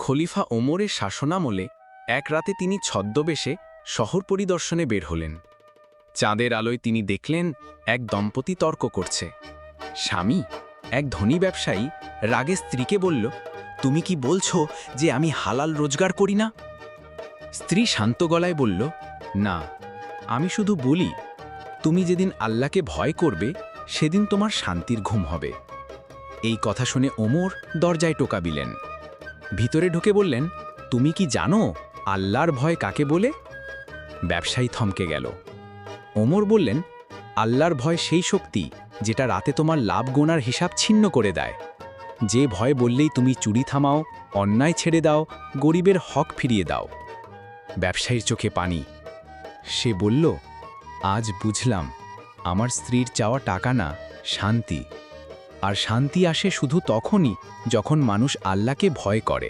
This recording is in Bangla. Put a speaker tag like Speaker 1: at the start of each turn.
Speaker 1: খলিফা ওমরের শাসনামলে এক রাতে তিনি ছদ্মবেশে শহর পরিদর্শনে বের হলেন। চাঁদের আলোয় তিনি দেখলেন এক দম্পতি তর্ক করছে। স্বামী, এক ধনী ব্যবসায়ী, রাগে স্ত্রীকে বলল, তুমি কি বলছো যে আমি হালাল রোজগার করি না? স্ত্রী শান্ত গলায় বলল, না, আমি শুধু বলি, তুমি যেদিন আল্লাহকে ভয় করবে সেদিন তোমার শান্তির ঘুম হবে। এই কথা শুনে ওমর দরজায় টোকা দিলেন। ভিতরে ঢুকে বললেন, তুমি কি জানো আল্লাহর ভয় কাকে বলে? ব্যবসায়ী থমকে গেল। ওমর বললেন, আল্লাহর ভয় সেই শক্তি যেটা রাতে তোমার লাভ গোনার হিসাব ছিন্ন করে দেয়। যে ভয় বললেই তুমি চুরি থামাও, অন্যায় ছেড়ে দাও, গরিবের হক ফিরিয়ে দাও। ব্যবসায়ীর চোখে পানি। সে বলল, আজ বুঝলাম আমার স্ত্রীর চাওয়া টাকা না, শান্তি। আর শান্তি আসে শুধু তখনই যখন মানুষ আল্লাহকে ভয় করে।